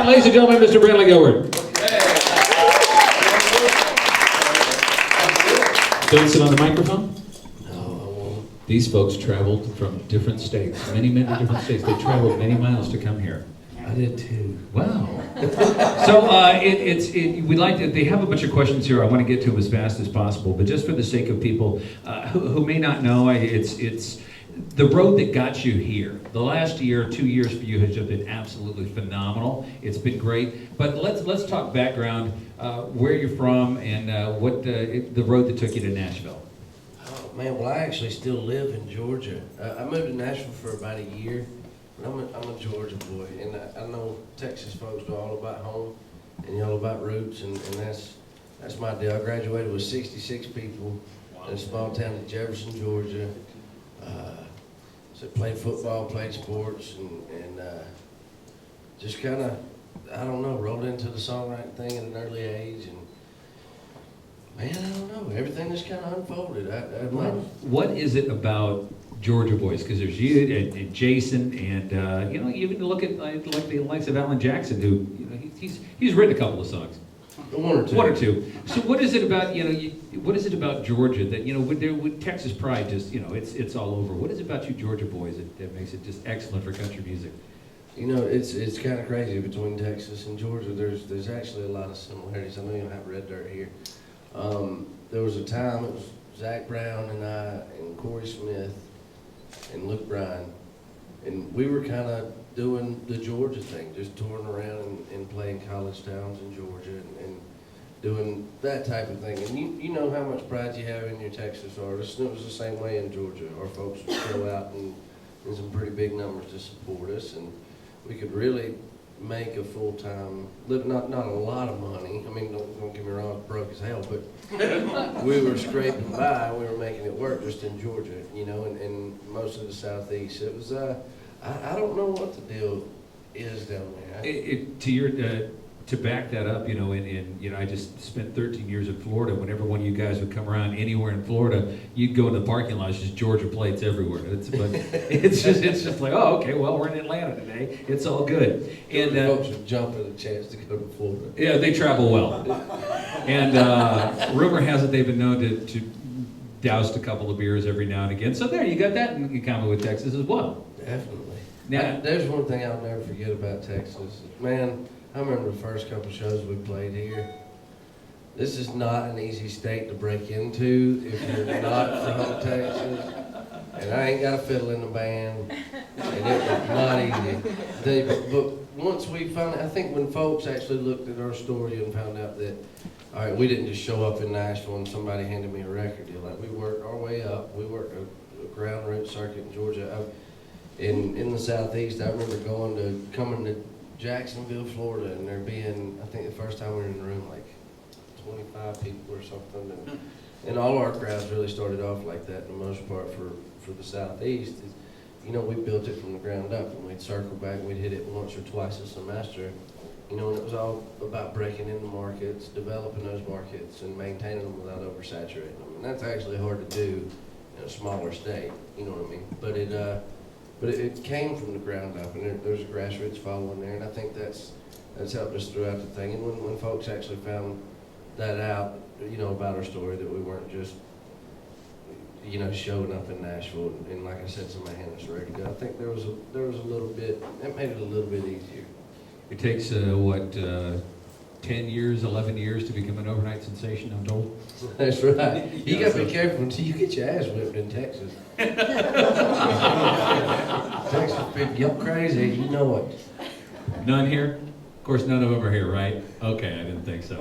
ladies and gentlemen, Mr. Brantley Gilbert. Don't sit on the microphone. No. These folks traveled from different states, many different states. They traveled many miles to come here. I did too. Wow. So we'd like to, they have a bunch of questions here. I want to get to them as fast as possible, but just for the sake of people who may not know, it's the road that got you here. The last year, 2 years for you has just been absolutely phenomenal. It's been great. But let's talk background, where you're from and what the road that took you to Nashville. Oh man, well I actually still live in Georgia. I moved to Nashville for about a year. I'm a Georgia boy, and I know Texas folks are all about home and all about roots, and that's my deal. I graduated with 66 people in a small town in Jefferson, Georgia. So played football, played sports, and just kind of, I don't know, rolled into the songwriting thing at an early age, and man, I don't know, everything just kind of unfolded. What is it about Georgia boys? Because there's you and Jason, and you know, even to look at like the likes of Alan Jackson, who he's written a couple of songs, one or two. So what is it about what is it about Georgia that with Texas pride just it's all over? What is it about you Georgia boys that makes it just excellent for country music? It's kind of crazy between Texas and Georgia. There's actually a lot of similarities. I know you don't have red dirt here. There was a time it was Zach Brown and I and Corey Smith and Luke Bryan, and we were kind of doing the Georgia thing, just touring around and playing college towns in Georgia and doing that type of thing. And you know how much pride you have in your Texas artists, and it was the same way in Georgia. Our folks would go out in some pretty big numbers to support us, and we could really make a full-time live, not a lot of money. I mean, don't get me wrong, it's broke as hell, but we were scraping by, we were making it work just in Georgia, and most of the Southeast. It was, I don't know what the deal is down there. To back that up, I just spent 13 years in Florida. Whenever one of you guys would come around anywhere in Florida, you'd go in the parking lot, it's just Georgia plates everywhere. It's just like, oh, okay, well, we're in Atlanta today. It's all good. And folks would jump at a chance to go to Florida. Yeah, they travel well. And rumor has it they've been known to doused a couple of beers every now and again. So there, you got that in common with Texas as well. Definitely. Now, there's one thing I'll never forget about Texas. Man, I remember the first couple shows we played here. This is not an easy state to break into if you're not from Texas. And I ain't got a fiddle in the band, and it was not easy. But once we found, I think when folks actually looked at our story and found out that, all right, we didn't just show up in Nashville and somebody handed me a record deal. Like, we worked our way up. We worked a ground root circuit in Georgia. In the Southeast, I remember coming to Jacksonville, Florida, and there being, I think the first time we were in the room, like 25 people or something. And all our crowds really started off like that, in the most part, for the Southeast. We built it from the ground up, and we'd circle back, and we'd hit it once or twice a semester. And it was all about breaking into markets, developing those markets, and maintaining them without oversaturating them. And that's actually hard to do in a smaller state, you know what I mean? But it came from the ground up, and there's a grassroots following there, and I think that's helped us throughout the thing. And when folks actually found that out, about our story, that we weren't just, showing up in Nashville, and like I said, somebody handed us a record deal, I think there was a little bit, that made it a little bit easier. it takes 10 years, 11 years to become an overnight sensation, I'm told. That's right. You got to be careful until you get your ass whipped in Texas. Texas people get crazy, you know it. None here? Of course, none of them are here, right? Okay, I didn't think so.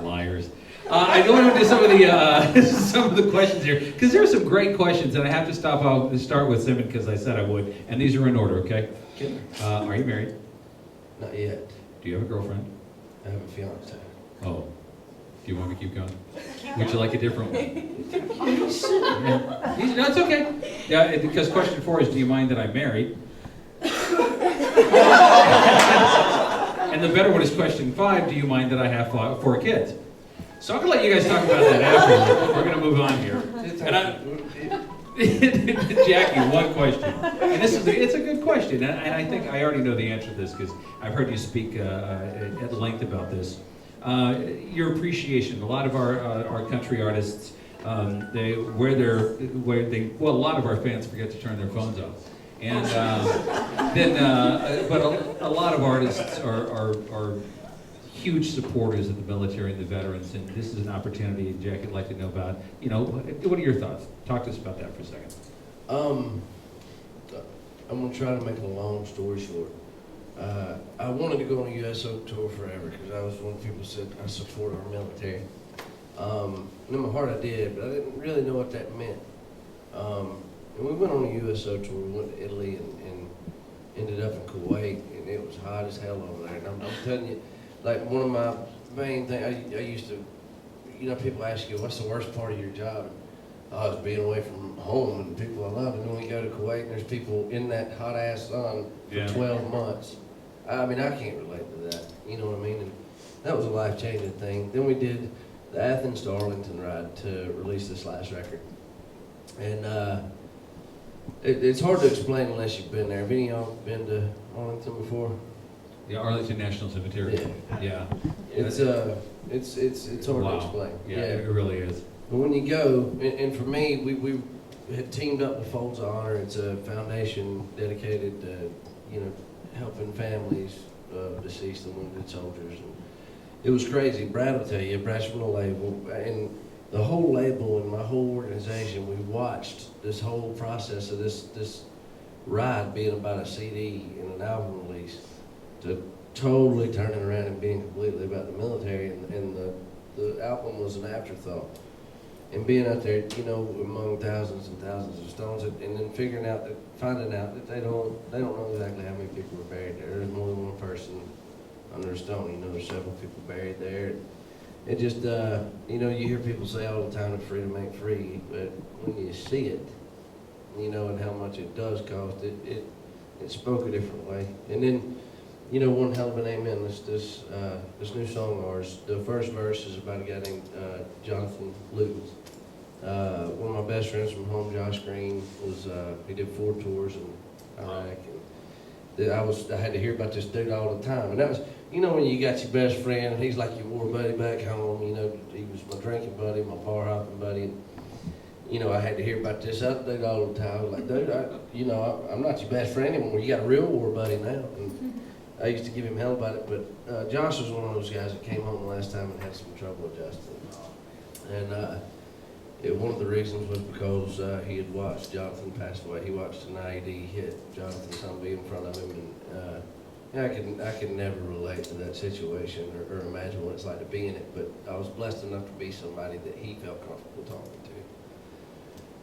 Liars. I go into some of the questions here, because there are some great questions, and I have to start with Simon because I said I would, and these are in order, okay? Are you married? Not yet. Do you have a girlfriend? I have a fiance. Oh. Do you want me to keep going? Would you like a different one? No, it's okay. Yeah, because question 4 is, do you mind that I'm married? And the better one is question 5, do you mind that I have 4 kids? So I'm going to let you guys talk about that after. We're going to move on here. Jackie, one question, and it's a good question, and I think I already know the answer to this because I've heard you speak at length about this. Your appreciation. A lot of our country artists, a lot of our fans forget to turn their phones off, and but a lot of artists are huge supporters of the military and the veterans, and this is an opportunity, Jack, I'd like to know about. What are your thoughts? Talk to us about that for a second. I'm gonna try to make a long story short. I wanted to go on a USO tour forever because I was one of the people who said I support our military. And in my heart I did, but I didn't really know what that meant. And we went on a USO tour. We went to Italy and ended up in Kuwait, and it was hot as hell over there. And I'm telling you, like one of my main things, I used to, people ask you, what's the worst part of your job? Oh, it's being away from home and people I love. And then we go to Kuwait and there's people in that hot ass sun for 12 months. I mean, I can't relate to that. You know what I mean? And that was a life-changing thing. Then we did the Athens to Arlington ride to release this last record. And it's hard to explain unless you've been there. Have any of y'all been to Arlington before? Yeah, Arlington National Cemetery. Yeah. It's hard to explain. Yeah, it really is. But when you go, and for me, we had teamed up with Folds of Honor. It's a foundation dedicated to, helping families of deceased and wounded soldiers. And it was crazy. Brad will tell you, Brad's from the label, and the whole label and my whole organization, we watched this whole process of this ride being about a CD and an album release to totally turning around and being completely about the military, and the album was an afterthought. And being out there, among thousands and thousands of stones, and then finding out that they don't know exactly how many people were buried there. There's more than one person under a stone. There's several people buried there. It just, you hear people say all the time that freedom ain't free, but when you see it, and how much it does cost, it spoke a different way. And then, one hell of an amen. This new song of ours, the first verse is about a guy named Jonathan Luton. One of my best friends from home, Josh Green, he did 4 tours in Iraq, and I had to hear about this dude all the time. And that was, when you got your best friend, and he's like your war buddy back home. He was my drinking buddy, my bar hopping buddy. And, I had to hear about this other dude all the time. I was like, dude, I'm not your best friend anymore. You got a real war buddy now. And I used to give him hell about it, but Josh was one of those guys that came home the last time and had some trouble adjusting. And one of the reasons was because he had watched Jonathan pass away. He watched an IED hit Jonathan's Humvee in front of him, and I could never relate to that situation or imagine what it's like to be in it. But I was blessed enough to be somebody that he felt comfortable talking to.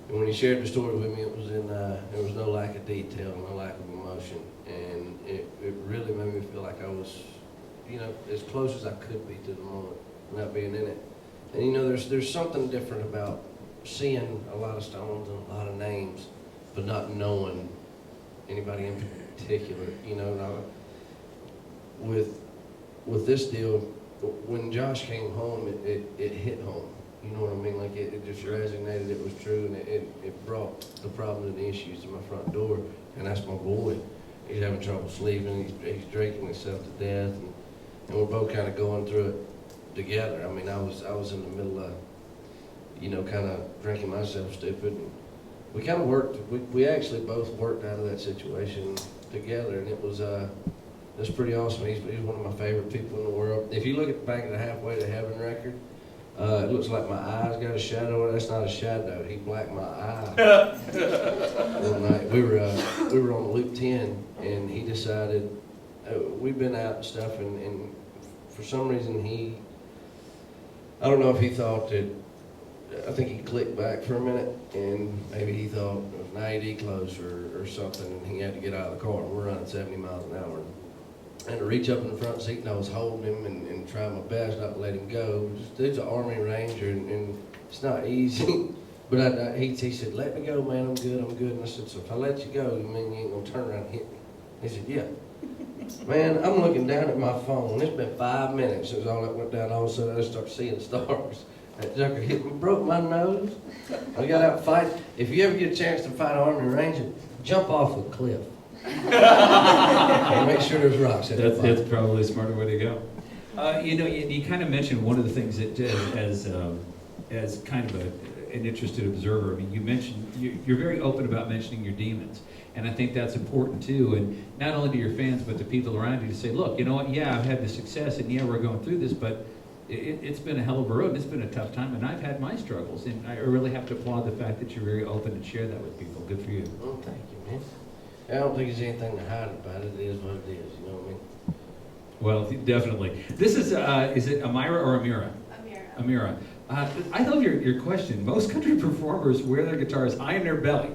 And when he shared the story with me, it was there was no lack of detail, no lack of emotion, and it really made me feel like I was, as close as I could be to the moment, not being in it. And there's something different about seeing a lot of stones and a lot of names, but not knowing anybody in particular. With this deal, when Josh came home, it hit home. You know what I mean? Like it just resonated. It was true, and it brought the problems and the issues to my front door. And that's my boy. He's having trouble sleeping. He's drinking himself to death, and we're both kind of going through it together. I mean, I was in the middle of, kind of drinking myself stupid. And we kind of worked. We actually both worked out of that situation together, and it was pretty awesome. He's one of my favorite people in the world. If you look at the back of the Halfway to Heaven record, it looks like my eye's got a shadow. That's not a shadow. He blacked my eye. One night we were on Loop 10, and he decided we'd been out and stuff, and for some reason I don't know if he thought that. I think he clicked back for a minute, and maybe he thought it was an IED close or something, and he had to get out of the car. And we're running 70 miles an hour. I had to reach up in the front seat, and I was holding him and trying my best not to let him go. Dude's an Army Ranger, and it's not easy. But he said, "Let me go, man. I'm good. And I said, "So if I let you go, you mean you ain't gonna turn around and hit me?" He said, "Yeah." Man, I'm looking down at my phone. It's been 5 minutes since all that went down. All of a sudden, I just start seeing stars. That joker hit me, broke my nose. I got out fighting. If you ever get a chance to fight an Army Ranger, jump off a cliff. And make sure there's rocks at the bottom. That's probably a smarter way to go. You kind of mentioned one of the things that, as kind of an interested observer, I mean, you mentioned, you're very open about mentioning your demons. And I think that's important too. And not only to your fans, but to people around you to say, look, you know what, yeah, I've had the success and yeah, we're going through this, but it's been a hell of a road and it's been a tough time and I've had my struggles. And I really have to applaud the fact that you're very open and share that with people. Good for you. Oh, thank you, man. I don't think there's anything to hide about it. It is what it is, you know what I mean? Well, definitely. This is it Amira or Amira? Amira. Amira. I love your question. Most country performers wear their guitars high in their belly.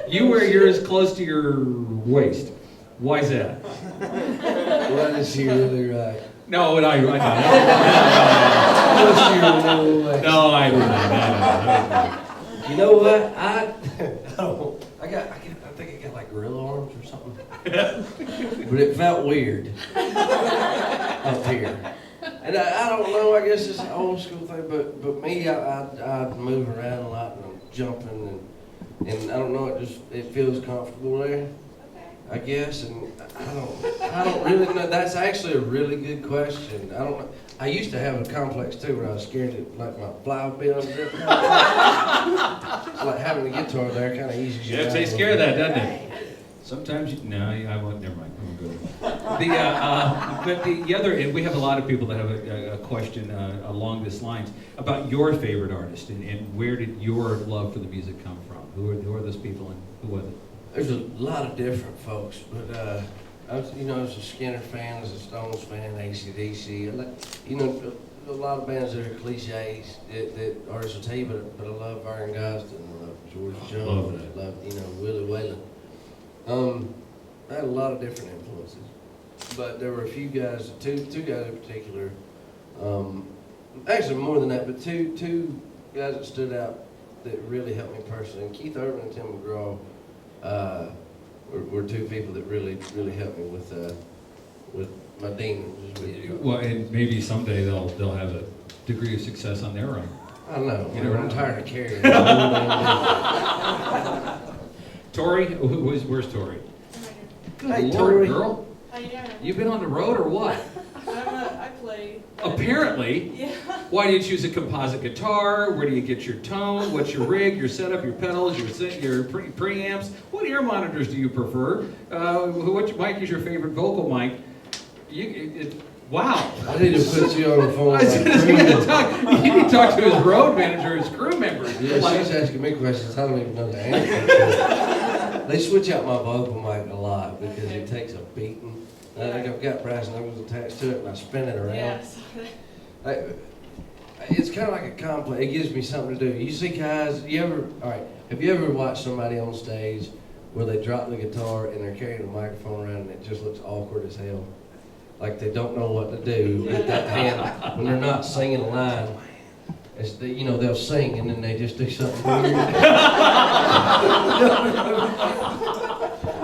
You wear yours close to your waist. Why's that? Well, is she really right? No, I know. Close to your little waist. No, I know. You know what? I think I got like gorilla arms or something. But it felt weird up here. And I don't know, I guess it's an old school thing, but me, I move around a lot and I'm jumping and I don't know, it feels comfortable there, I guess, and I don't really know. That's actually a really good question. I don't know. I used to have a complex too where I was scared that like my fly would be on it. Like having a guitar there kind of eases you. You have to down take a care of little that, bit. doesn't it? Sometimes I won't, never mind, I'm good. But the other, and we have a lot of people that have a question along this lines about your favorite artist and where did your love for the music come from? Who are those people and who was it? There's a lot of different folks, but I was a Skinner fan, I was a Stones fan, AC/DC. A lot of bands that are cliches that artists will tell you, but I love Iron Gosden, I love George Jones, I love Willie Whalen. I had a lot of different influences, but there were a few guys, two guys in particular. Actually, more than that, but two guys that stood out that really helped me personally. And Keith Urban and Tim McGraw were two people that really helped me with my demons. Well, and maybe someday they'll have a degree of success on their own. I know. I'm tired of carrying. Tori, where's Tori? Good Hey, Lord, Tori. girl. How you doing? You been on the road or what? I play. Apparently. Yeah. Why do you choose a composite guitar? Where do you get your tone? What's your rig, your setup, your pedals, your preamps? What ear monitors do you prefer? Which mic is your favorite vocal mic? Wow. I need to put you on the phone. You need to talk to his road manager, his crew members. Yeah, she's asking me questions I don't even know the answer. They switch out my vocal mic a lot because it takes a beating. I've got brass knuckles attached to it and I spin it around. Yes. It's kind of like a complex. It gives me something to do. You see guys, have you ever watched somebody on stage where they drop the guitar and they're carrying a microphone around and it just looks awkward as hell? Like they don't know what to do with that hand when they're not singing a line. They'll sing and then they just do something weird.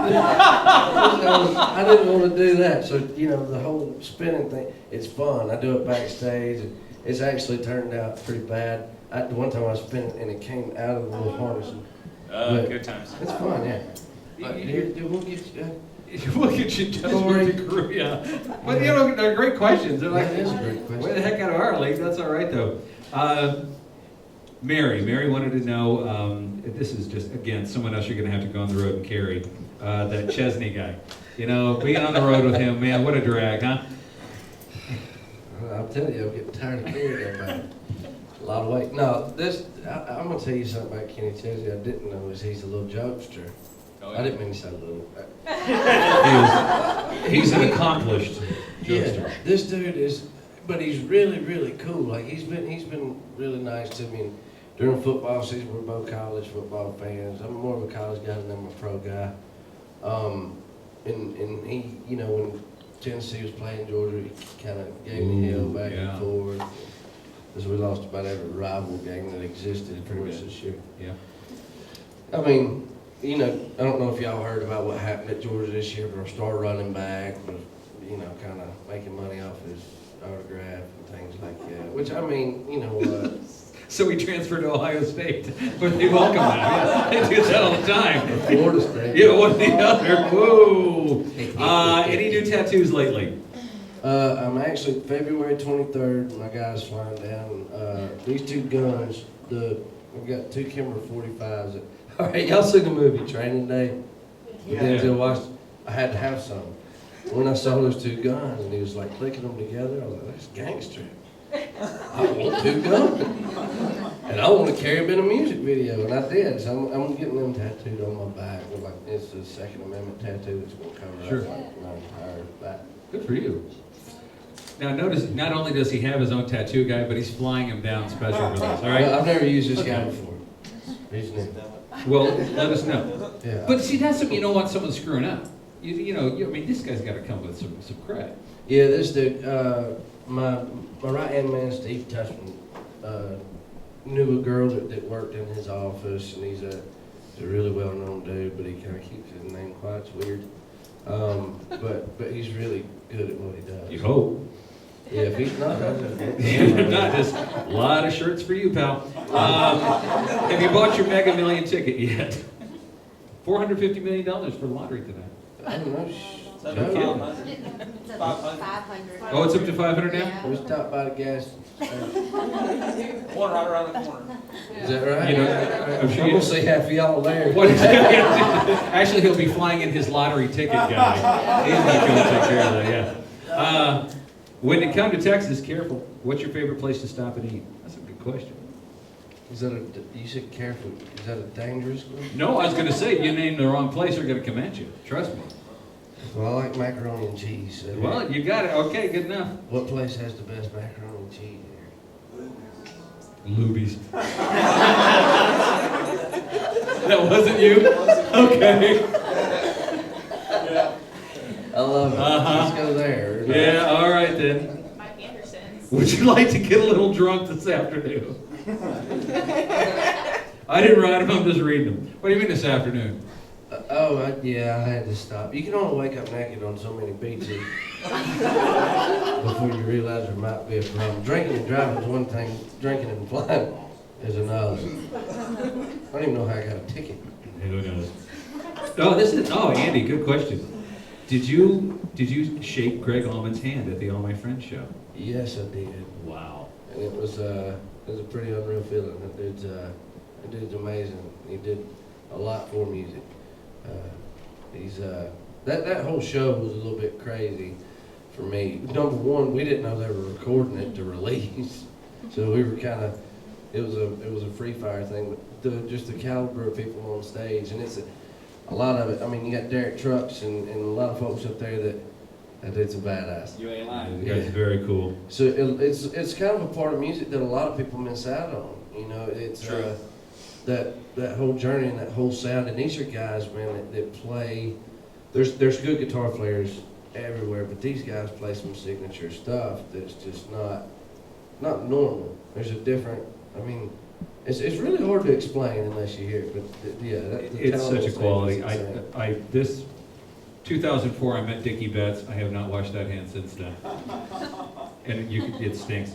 I didn't want to do that, so the whole spinning thing. It's fun. I do it backstage, and it's actually turned out pretty bad. One time I was spinning and it came out of the little harness. Good times. It's fun, yeah. We'll get you. We'll get you just with the crew, yeah. But they're great questions. They're like, That is a great question. way the heck out of our league. That's all right though. Mary wanted to know. This is just again someone else you're going to have to go on the road and carry. That Chesney guy. Being on the road with him, man, what a drag, huh? I'll tell you, I'm getting tired of carrying that man. A lot of weight. No, I'm going to tell you something about Kenny Chesney I didn't know is he's a little jokester. Oh, yeah. I didn't mean to say little. He's an accomplished jokester. Yeah, this dude is, but he's really, really cool. Like he's been really nice to me. And during football season, we're both college football fans. I'm more of a college guy than I'm a pro guy. And he, when Tennessee was playing Georgia, he kind of gave me hell back and forth. Because we lost about every rival game that existed pretty much this year. Yeah. I mean, I don't know if y'all heard about what happened at Georgia this year, but our star running back was, kind of making money off his autograph and things like that. Which, I mean, you know what? So he transferred to Ohio State, where they welcome him. Yeah, they do that all the time. Florida State. Yeah, one or the other. Whoa. Any new tattoos lately? I'm actually, February 23rd, my guy's flying down. These two guns, we've got two Kimber 45s. All right, y'all seen the movie Training Day? Yeah. Denzel Washington. I had to have some. When I saw those two guns and he was like clicking them together, I was like, that's gangster. I want two guns. And I want to carry them in a music video, and I did. So I'm getting them tattooed on my back. Like, it's the Second Amendment tattoo that's going to cover Sure. up like my entire back. Good for you. Now notice, not only does he have his own tattoo guy, but he's flying him down special for this, all right? I've never used this guy before. He's new. Well, let us know. Yeah. But see, that's something you don't want someone screwing up. I mean, this guy's got to come with some cred. Yeah, this dude, my right-hand man, Steve Tushman, knew a girl that worked in his office, and he's a really well-known dude, but he kind of keeps his name quiet. It's weird. But he's really good at what he does. You hope. Yeah, if he's not, If not, just a lot of shirts for you, pal. Have you bought your Mega Million ticket yet? $450 million for the lottery tonight. I don't know. No kidding. 500. Oh, it's up to 500 now? It was stopped by the gas. One right around the corner. Is that right? You know, I'm sure I'm you- gonna see half of y'all there. What is Actually, he'll be flying in his lottery ticket guy. He's not going to take care of that, yeah. When you come to Texas, careful. What's your favorite place to stop and eat? That's a good question. Is that you said careful? Is that a dangerous one? No, I was going to say, you named the wrong place, they're going to come at you. Trust me. Well, I like macaroni and cheese. So Well, you got it. Okay, good enough. what place has the best macaroni and cheese here? Luby's. That wasn't you? Okay. I love it. Uh-huh. Let's go there. Yeah, all right then. Mike Anderson's. Would you like to get a little drunk this afternoon? I didn't write them, I'm just reading them. What do you mean this afternoon? Yeah, I had to stop. You can only wake up naked on so many beaches before you realize there might be a problem. Drinking and driving is one thing, drinking and flying is another. I don't even know how I got a ticket. Who knows? Andy, good question. Did you shake Greg Allman's hand at the All My Friends show? Yes, I did. Wow. And it was a pretty unreal feeling. That dude's amazing. He did a lot for music. That whole show was a little bit crazy for me. Number one, we didn't know they were recording it to release, so we were kind of. It was a free fire thing, but just the caliber of people on stage, and it's a lot of it. I mean, you got Derek Trucks and a lot of folks up there that it's a badass. You ain't lying. That's very cool. So it's kind of a part of music that a lot of people miss out on. You know, it's that whole journey and that whole sound. And these are guys, man, that play. There's good guitar players everywhere, but these guys play some signature stuff that's just not normal. There's a different. I mean, it's really hard to explain unless you hear it. But yeah, the It's talent such a on stage quality. is insane. This 2004, I met Dickie Betts. I have not washed that hand since then, and it stinks.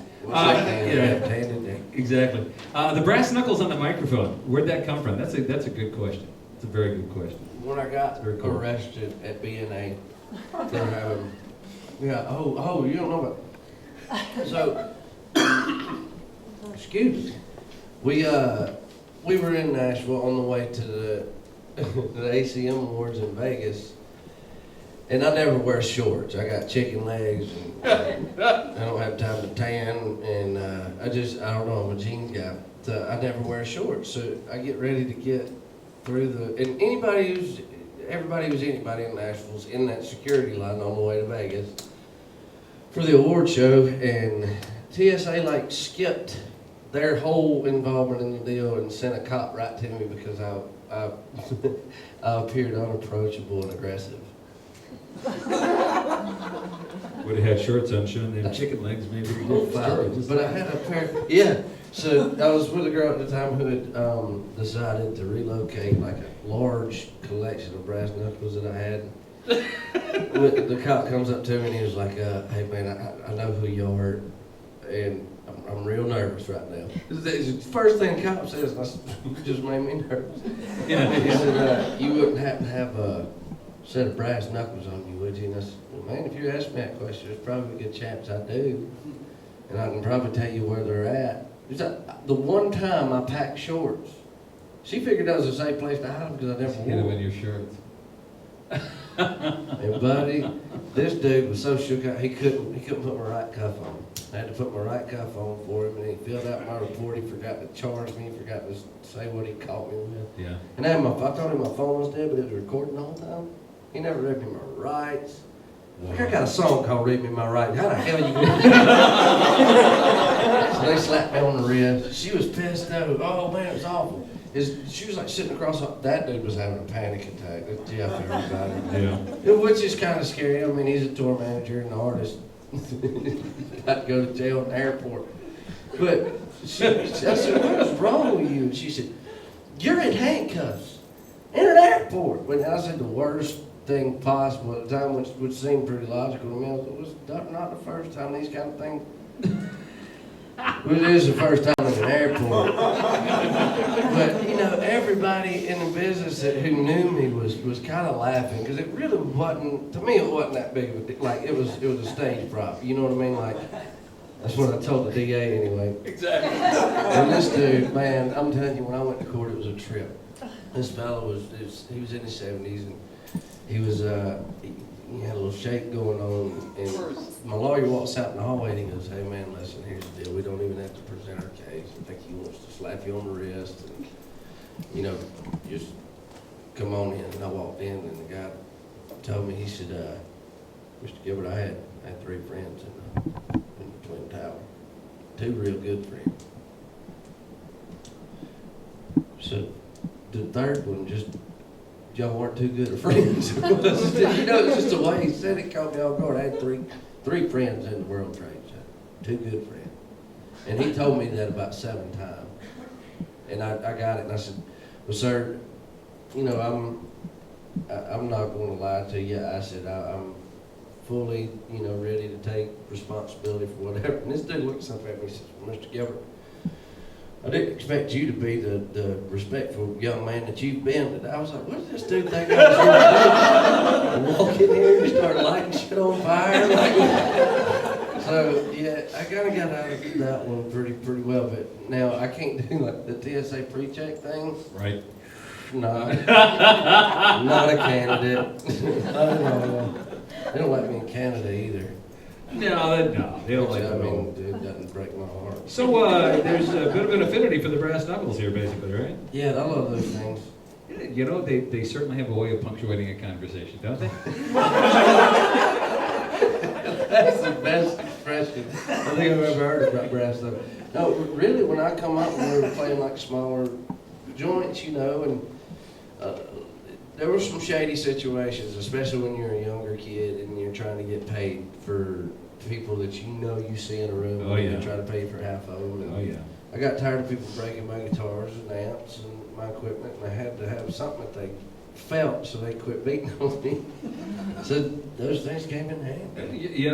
Exactly. The brass knuckles on the microphone. Where'd that come from? That's a good question. It's a very good question. When I got Very cool. arrested at BNA for you don't know about. So, excuse me. We were in Nashville on the way to the ACM Awards in Vegas, and I never wear shorts. I got chicken legs, and I don't have time to tan, and I don't know. I'm a jeans guy. So I never wear shorts. So I get ready to get through and everybody who's in Nashville's in that security line on the way to Vegas for the award show, and TSA skipped their whole involvement in the deal and sent a cop right to me because I appeared unapproachable and aggressive. Would have had shorts on, showing them chicken legs, maybe. But I had a pair. Yeah. So I was with a girl at the time who had decided to relocate a large collection of brass knuckles that I had. the cop comes up to me and he was like, hey man, I know who you are, and I'm real nervous right now. It's the first thing the cop says, I said, you just made me nervous. Yeah. He said, you wouldn't happen to have a set of brass knuckles on you, would you? And I said, well, man, if you ask me that question, there's probably a good chance I do. And I can probably tell you where they're at. The one time I packed shorts, she figured that was a safe place to hide them because I never Hit him wore in them. your shirts. And buddy, this dude was so shook out, he couldn't put my right cuff on. I had to put my right cuff on for him, and he filled out my report. He forgot to charge me, forgot to say what he caught me with. Yeah. And I told him my phone was dead, but it was recording the whole time. He never read me my rights. Like, I got a song called Read Me My Rights. How the hell you gonna do that? So they slapped me on the wrist. She was pissed though. Oh man, it was awful. She was like sitting across, that dude was having a panic attack. That's Jeff, everybody. Yeah. Which is kind of scary. I mean, he's a tour manager and an artist. Got to go to jail in the airport. But I said, what is wrong with you? And she said, you're in handcuffs in an airport. When I said the worst thing possible at the time, which would seem pretty logical to me, it was not the first time these kind of things. Well, it is the first time in an airport. But, you know, everybody in the business who knew me was kind of laughing because it really wasn't, to me, it wasn't that big of a deal. Like, it was a stage prop. You know what I mean? Like, that's what I told the DA anyway. Exactly. And this dude, man, I'm telling you, when I went to court, it was a trip. This fellow he was in his 70s, and he had a little shake going on, and my lawyer walks out in the hallway and he goes, hey man, listen, here's the deal. We don't even have to present our case. I think he wants to slap you on the wrist and, you know, just come on in. And I walked in and the guy told me, he said, Mr. Gilbert, I had 3 friends in the Twin Tower. 2 real good friends. So the third one just, y'all weren't too good of friends. You know, it's just the way he said it caught me off guard. I had three friends in the World Trade Center, 2 good friends. And he told me that about 7 times. And I got it, and I said, well, sir, you know, I'm not going to lie to you. I said, I'm fully, you know, ready to take responsibility for whatever. And this dude looks up at me and says, well, Mr. Gilbert, I didn't expect you to be the respectful young man that you've been. I was like, what does this dude think I was going to do? Walk in here and start lighting shit on fire? So, yeah, I kind of got out of that one pretty well. But now I can't do like the TSA pre-check thing. Right. Not a candidate. They don't like me in Canada either. No, they don't like I that at all. mean, it doesn't break my heart. So there's a bit of an affinity for the brass knuckles here, basically, right? Yeah, I love those things. Yeah, you know, they certainly have a way of punctuating a conversation, don't they? That's the best expression I think I've ever heard about brass knuckles. No, really, when I come up and we were playing like smaller joints, you know, and there were some shady situations, especially when you're a younger kid and you're trying to get paid for people that you see in a room. Oh, yeah. And try to pay for half of them. And Oh, yeah. I got tired of people breaking my guitars and amps and my equipment, and I had to have something that they felt so they quit beating on me. So those things came in handy. You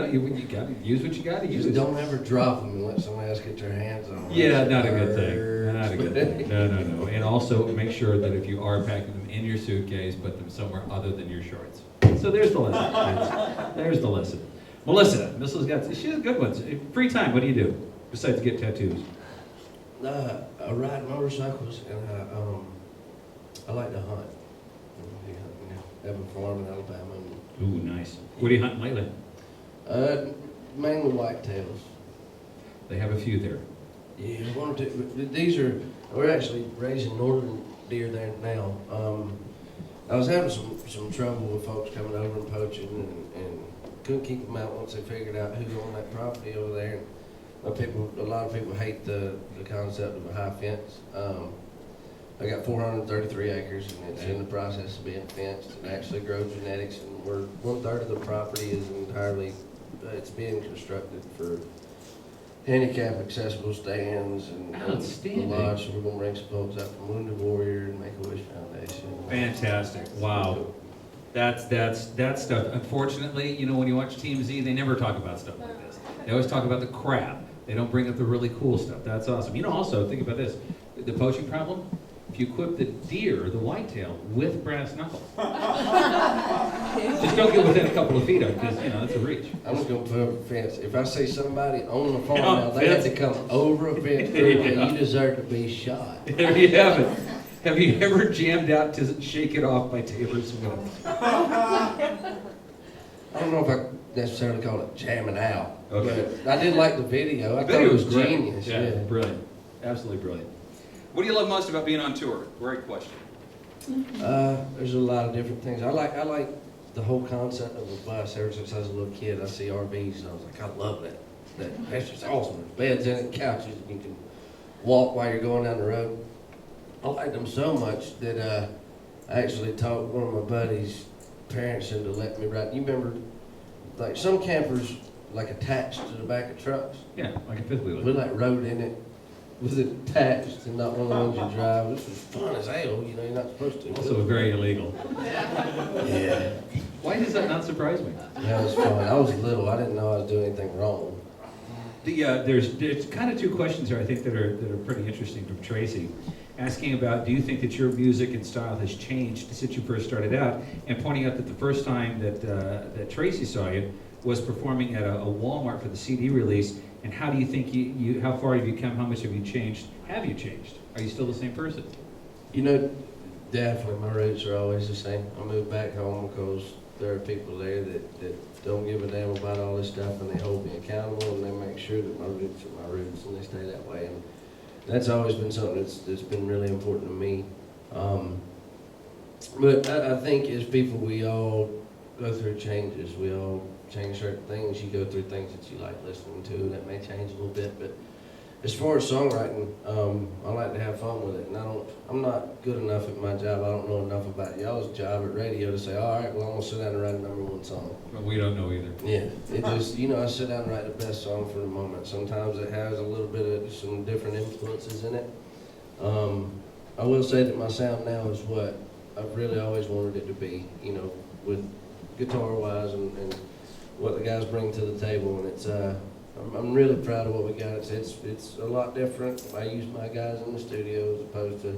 got to use what you got to use. Just don't ever drop them and let somebody else get their hands on them. Yeah, not a good thing. Not a good thing. No. And also make sure that if you are packing them in your suitcase, put them somewhere other than your shorts. So there's the lesson. There's the lesson. Melissa, she has good ones. Free time, what do you do besides get tattoos? I ride motorcycles and I like to hunt. I have a farm in Alabama. Ooh, nice. What are you hunting lately? Mainly whitetails. They have a few there. Yeah, 1 or 2. We're actually raising northern deer there now. I was having some trouble with folks coming over and poaching and couldn't keep them out once they figured out who's on that property over there. A lot of people hate the concept of a high fence. I got 433 acres and it's in the process of being fenced and actually grows genetics, and 1/3 of the property is entirely, it's being constructed for handicap accessible stands and Outstanding. a lodge. So we're going to bring some folks out from Wounded Warrior and Make-A-Wish Foundation. Fantastic. Wow. That's stuff. Unfortunately, you know, when you watch TMZ, they never talk about stuff like this. They always talk about the crap. They don't bring up the really cool stuff. That's awesome. You know, also, think about this. The poaching problem, if you equip the deer, the whitetail, with brass knuckles. Just don't get within a couple of feet of it, because, you know, that's a reach. I'm just gonna put up a fence. If I see somebody on the farm Yeah, now, they have fence. to come over a fence, and you deserve to be shot. There you have it. Have you ever jammed out to Shake It Off by Taylor Swift? I don't know if I necessarily call it jamming out, Okay. but I did like the video. I thought Video it was great. genius. Yeah, brilliant. Absolutely brilliant. What do you love most about being on tour? Great question. There's a lot of different things. I like the whole concept of a bus. Ever since I was a little kid, I see RVs, and I was like, I love that. That's just awesome. There's beds in it, couches, you can walk while you're going down the road. I like them so much that I actually talked one of my buddies' parents into letting me ride. You remember, like some campers, like attached to the back of trucks. Yeah, like a fifth wheeler. We like rode in it with it attached and not one of the ones you drive. This was fun as hell. You know, you're not supposed to. Also very illegal. Yeah. Why does that not surprise me? That was fun. I was little. I didn't know I was doing anything wrong. There's kind of two questions here I think that are pretty interesting from Tracy. Asking about, do you think that your music and style has changed since you first started out? And pointing out that the first time that Tracy saw you was performing at a Walmart for the CD release. And how do you think how far have you come? How much have you changed? Have you changed? Are you still the same person? You know, definitely my roots are always the same. I moved back home because there are people there that don't give a damn about all this stuff, and they hold me accountable, and they make sure that my roots are my roots, and they stay that way. And that's always been something that's been really important to me. But I think as people, we all go through changes. We all change certain things. You go through things that you like listening to that may change a little bit. But as far as songwriting, I like to have fun with it. And I'm not good enough at my job. I don't know enough about y'all's job at radio to say, all right, well, I'm going to sit down and write a #1 song. Well, we don't know either. Yeah, it just, you know, I sit down and write the best song for the moment. Sometimes it has a little bit of some different influences in it. I will say that my sound now is what I've really always wanted it to be, you know, with guitar-wise and what the guys bring to the table. And it's, I'm really proud of what we got. It's a lot different. I use my guys in the studio as opposed to,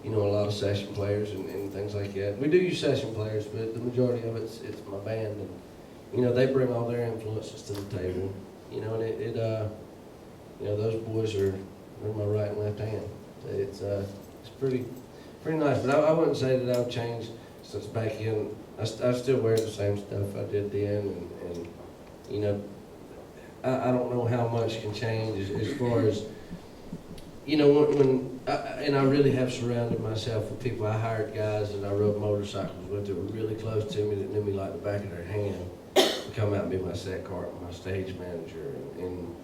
you know, a lot of session players and things like that. We do use session players, but the majority of it's my band, and you know, they bring all their influences to the table. You know, and you know, those boys they're my right and left hand. It's pretty nice. But I wouldn't say that I've changed since back in. I still wear the same stuff I did then, and you know, I don't know how much can change as far as, you know, when I really have surrounded myself with people. I hired guys that I rode motorcycles with that were really close to me, that knew me like the back of their hand, to come out and be my set cart, my stage manager, and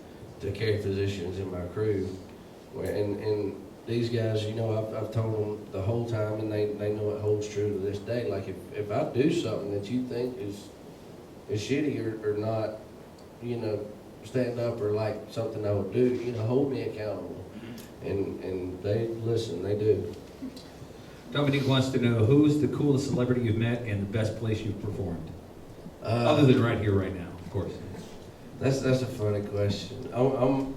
to carry physicians in my crew. And these guys, you know, I've told them the whole time, and they know it holds true to this day. Like if I do something that you think is shitty or not, you know, stand up or like something I would do, you know, hold me accountable. And they listen, they do. Dominique wants to know, who's the coolest celebrity you've met and the best place you've performed? Other than right here, right now, of course. That's a funny question. I'm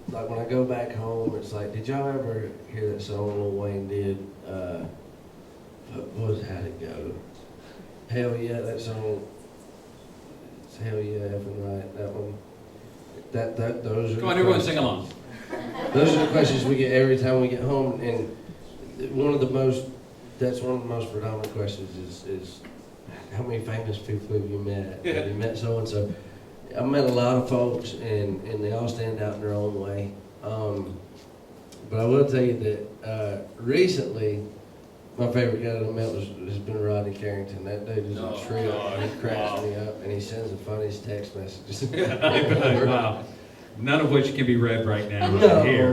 like, when I go back home, it's like, did y'all ever hear that song Lil Wayne did? How'd it go? Hell yeah, that song. It's Hell Yeah, effing right. That one. Those are. Come on, everyone, sing along. Those are the questions we get every time we get home, and one of the most predominant questions is how many famous people have you met? Yeah. Have you met so and so? I've met a lot of folks, and they all stand out in their own way. But I will tell you that recently, my favorite guy that I met has been Rodney Carrington. That dude is a trip. He cracks me up, and he sends the funniest text messages. Wow. None of which can be read right now, No. right here.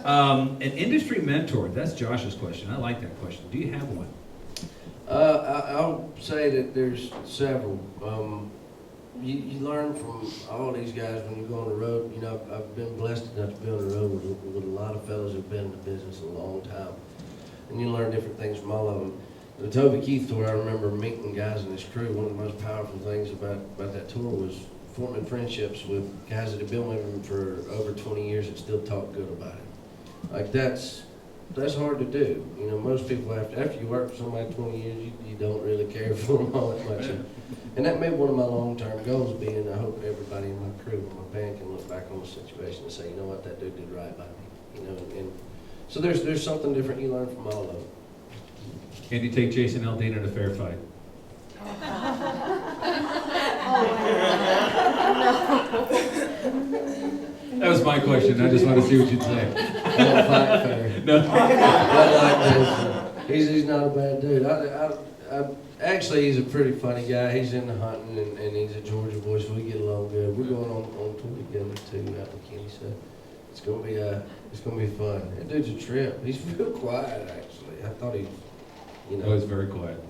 An industry mentor, that's Josh's question. I like that question. Do you have one? I'll say that there's several. You learn from all these guys when you go on the road. You know, I've been blessed enough to be on the road with a lot of fellows who've been in the business a long time. And you learn different things from all of them. The Toby Keith tour, I remember meeting guys in his crew. One of the most powerful things about that tour was forming friendships with guys that had been with him for over 20 years and still talk good about him. Like that's hard to do. You know, most people after you work for somebody 20 years, you don't really care for them all that much. And that made one of my long-term goals being, I hope everybody in my crew and my band can look back on the situation and say, you know what, that dude did right by me. You know, and so there's something different you learn from all of them. And you take Jason Aldean in a fair fight. That was my question. I just want to see what you'd say. I don't fight fair. No. I like this. He's not a bad dude. Actually, he's a pretty funny guy. He's into hunting and he's a Georgia boy, so we get along good. We're going on tour together too out in Kenny, so it's gonna be fun. That dude's a trip. He's real quiet actually. I thought he, you know. Oh, he's very quiet.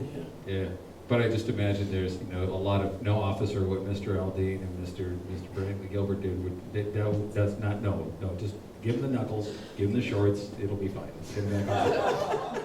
Yeah. Yeah. But I just imagine there's, you know, a lot of no officer what Mr. Aldean and Mr. Brantley Gilbert did does not know. No, just give him the knuckles, give him the shorts, it'll be fine. Let's get him back on.